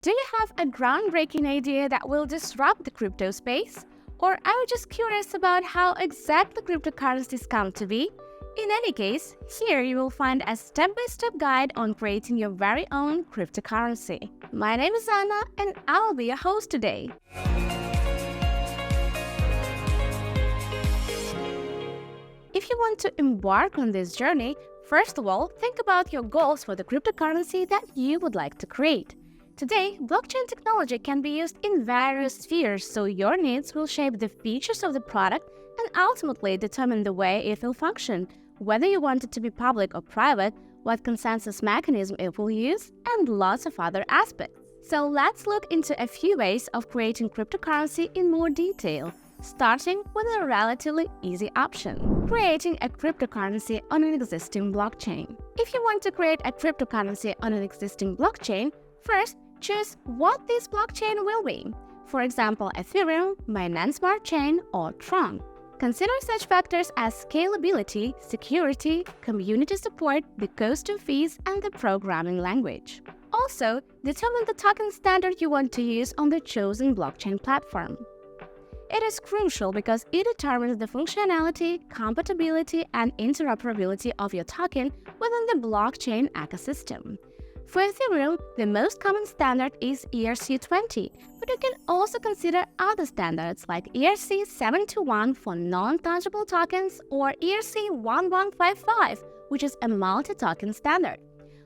Do you have a groundbreaking idea that will disrupt the crypto space? Or are you just curious about how exactly cryptocurrencies come to be? In any case, here you will find a step-by-step guide on creating your very own cryptocurrency. My name is Anna and I will be your host today. If you want to embark on this journey, first of all, think about your goals for the cryptocurrency that you would like to create. Today, blockchain technology can be used in various spheres, so your needs will shape the features of the product and ultimately determine the way it will function, whether you want it to be public or private, what consensus mechanism it will use, and lots of other aspects. So let's look into a few ways of creating cryptocurrency in more detail, starting with a relatively easy option: creating a cryptocurrency on an existing blockchain. If you want to create a cryptocurrency on an existing blockchain, first, choose what this blockchain will be. For example, Ethereum, Binance Smart Chain, or Tron. Consider such factors as scalability, security, community support, the cost of fees, and the programming language. Also, determine the token standard you want to use on the chosen blockchain platform. It is crucial because it determines the functionality, compatibility, and interoperability of your token within the blockchain ecosystem. For Ethereum, the most common standard is ERC-20, but you can also consider other standards like ERC-721 for non-tangible tokens or ERC-1155, which is a multi-token standard,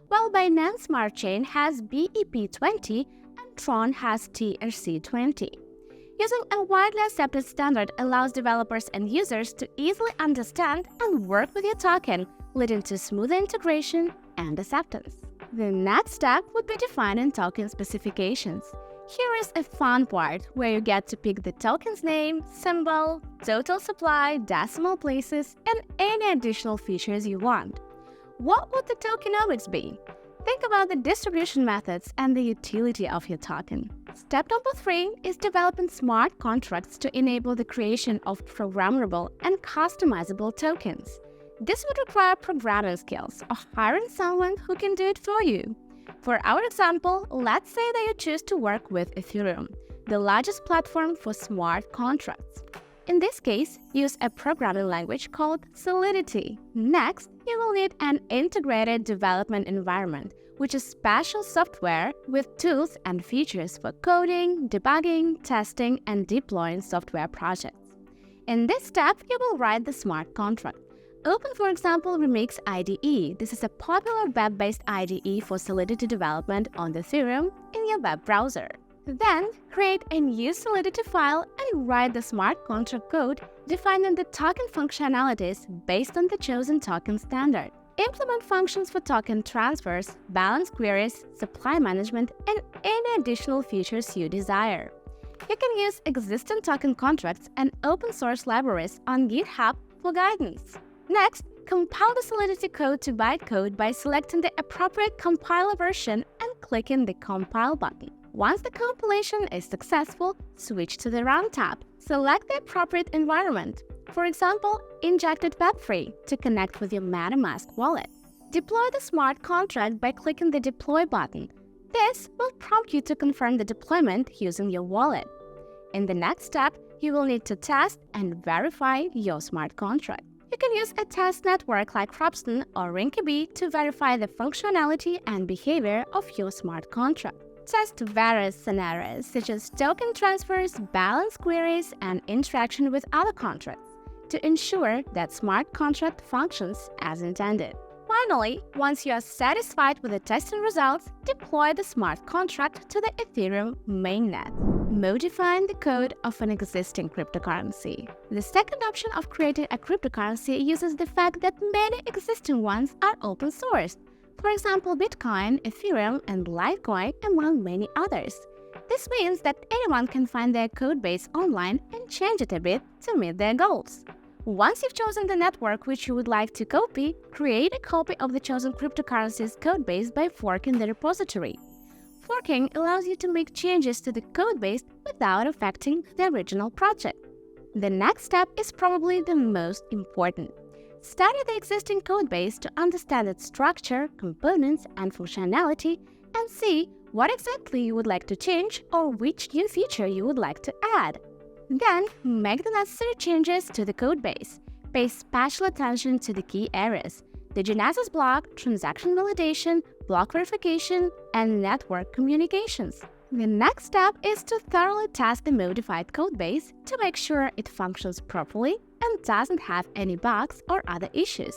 while Binance Smart Chain has BEP-20 and Tron has TRC-20. Using a widely accepted standard allows developers and users to easily understand and work with your token, leading to smoother integration and acceptance. The next step would be defining token specifications. Here is a fun part where you get to pick the token's name, symbol, total supply, decimal places, and any additional features you want. What would the tokenomics be? Think about the distribution methods and the utility of your token. Step number 3 is developing smart contracts to enable the creation of programmable and customizable tokens. This would require programming skills or hiring someone who can do it for you. For our example, let's say that you choose to work with Ethereum, the largest platform for smart contracts. In this case, use a programming language called Solidity. Next, you will need an integrated development environment, which is special software with tools and features for coding, debugging, testing, and deploying software projects. In this step, you will write the smart contract. Open, for example, Remix IDE. This is a popular web-based IDE for Solidity development on Ethereum in your web browser. Then, create a new Solidity file and write the smart contract code defining the token functionalities based on the chosen token standard. Implement functions for token transfers, balance queries, supply management, and any additional features you desire. You can use existing token contracts and open-source libraries on GitHub for guidance. Next, compile the Solidity code to bytecode by selecting the appropriate compiler version and clicking the Compile button. Once the compilation is successful, switch to the Run tab. Select the appropriate environment, for example, Injected Web3, to connect with your MetaMask wallet. Deploy the smart contract by clicking the Deploy button. This will prompt you to confirm the deployment using your wallet. In the next step, you will need to test and verify your smart contract. You can use a test network like Cropston or Rinkeby to verify the functionality and behavior of your smart contract. Test various scenarios such as token transfers, balance queries, and interaction with other contracts to ensure that smart contract functions as intended. Finally, once you are satisfied with the testing results, deploy the smart contract to the Ethereum mainnet, modifying the code of an existing cryptocurrency. The second option of creating a cryptocurrency uses the fact that many existing ones are open source. For example, Bitcoin, Ethereum, and Litecoin, among many others. This means that anyone can find their codebase online and change it a bit to meet their goals. Once you've chosen the network which you would like to copy, create a copy of the chosen cryptocurrency's codebase by forking the repository. Forking allows you to make changes to the codebase without affecting the original project. The next step is probably the most important. Study the existing codebase to understand its structure, components, and functionality and see what exactly you would like to change or which new feature you would like to add. Then, make the necessary changes to the codebase. Pay special attention to the key areas: the Genesis block, transaction validation, block verification, and network communications. The next step is to thoroughly test the modified codebase to make sure it functions properly and doesn't have any bugs or other issues.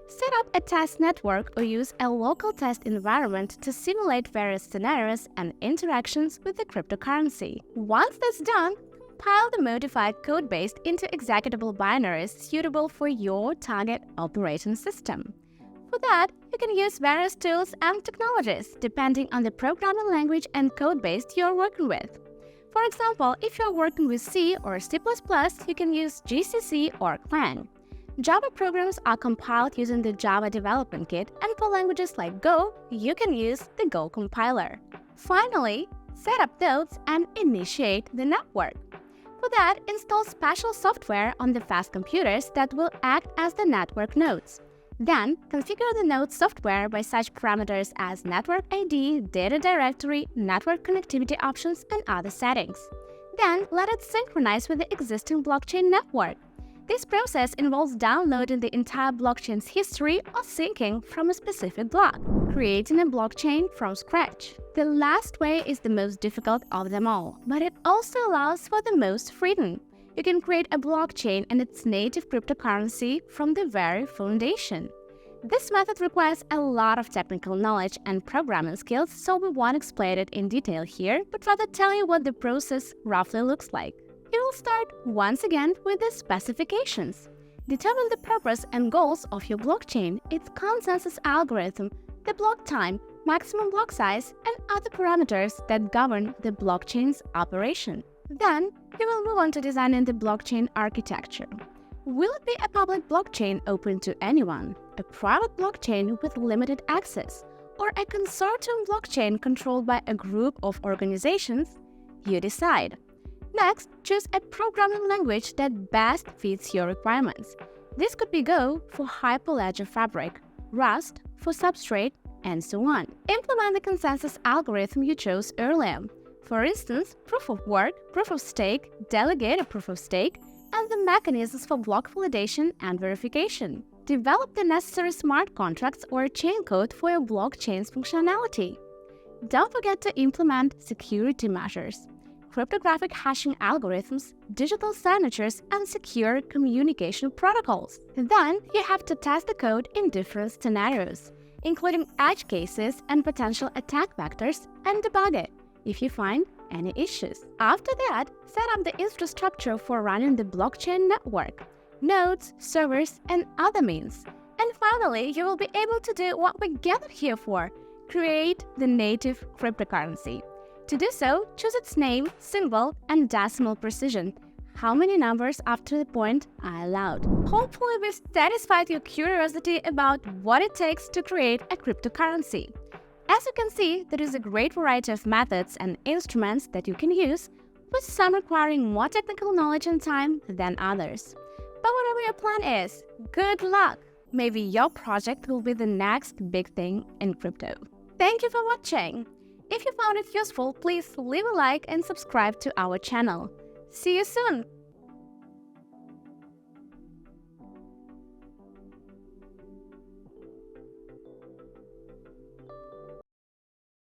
Set up a test network or use a local test environment to simulate various scenarios and interactions with the cryptocurrency. Once that's done, compile the modified codebase into executable binaries suitable for your target operating system. For that, you can use various tools and technologies depending on the programming language and codebase you're working with. For example, if you're working with C or C++, you can use GCC or Clang. Java programs are compiled using the Java Development Kit, and for languages like Go, you can use the Go compiler. Finally, set up nodes and initiate the network. For that, install special software on the fast computers that will act as the network nodes. Then, configure the node software by such parameters as network ID, data directory, network connectivity options, and other settings. Then, let it synchronize with the existing blockchain network. This process involves downloading the entire blockchain's history or syncing from a specific block, creating a blockchain from scratch. The last way is the most difficult of them all, but it also allows for the most freedom. You can create a blockchain and its native cryptocurrency from the very foundation. This method requires a lot of technical knowledge and programming skills, so we won't explain it in detail here, but rather tell you what the process roughly looks like. You will start once again with the specifications. Determine the purpose and goals of your blockchain, its consensus algorithm, the block time, maximum block size, and other parameters that govern the blockchain's operation. Then, you will move on to designing the blockchain architecture. Will it be a public blockchain open to anyone, a private blockchain with limited access, or a consortium blockchain controlled by a group of organizations? You decide. Next, choose a programming language that best fits your requirements. This could be Go for Hyperledger Fabric, Rust for Substrate, and so on. Implement the consensus algorithm you chose earlier. For instance, proof of work, proof of stake, delegated proof of stake, and the mechanisms for block validation and verification. Develop the necessary smart contracts or chain code for your blockchain's functionality. Don't forget to implement security measures, cryptographic hashing algorithms, digital signatures, and secure communication protocols. Then you have to test the code in different scenarios, including edge cases and potential attack vectors, and debug it if you find any issues. After that, set up the infrastructure for running the blockchain network, nodes, servers, and other means. And finally, you will be able to do what we gathered here for: create the native cryptocurrency. To do so, choose its name, symbol, and decimal precision. How many numbers after the point are allowed? Hopefully, we've satisfied your curiosity about what it takes to create a cryptocurrency. As you can see, there is a great variety of methods and instruments that you can use, with some requiring more technical knowledge and time than others. But whatever your plan is, good luck! Maybe your project will be the next big thing in crypto. Thank you for watching! If you found it useful, please leave a like and subscribe to our channel. See you soon!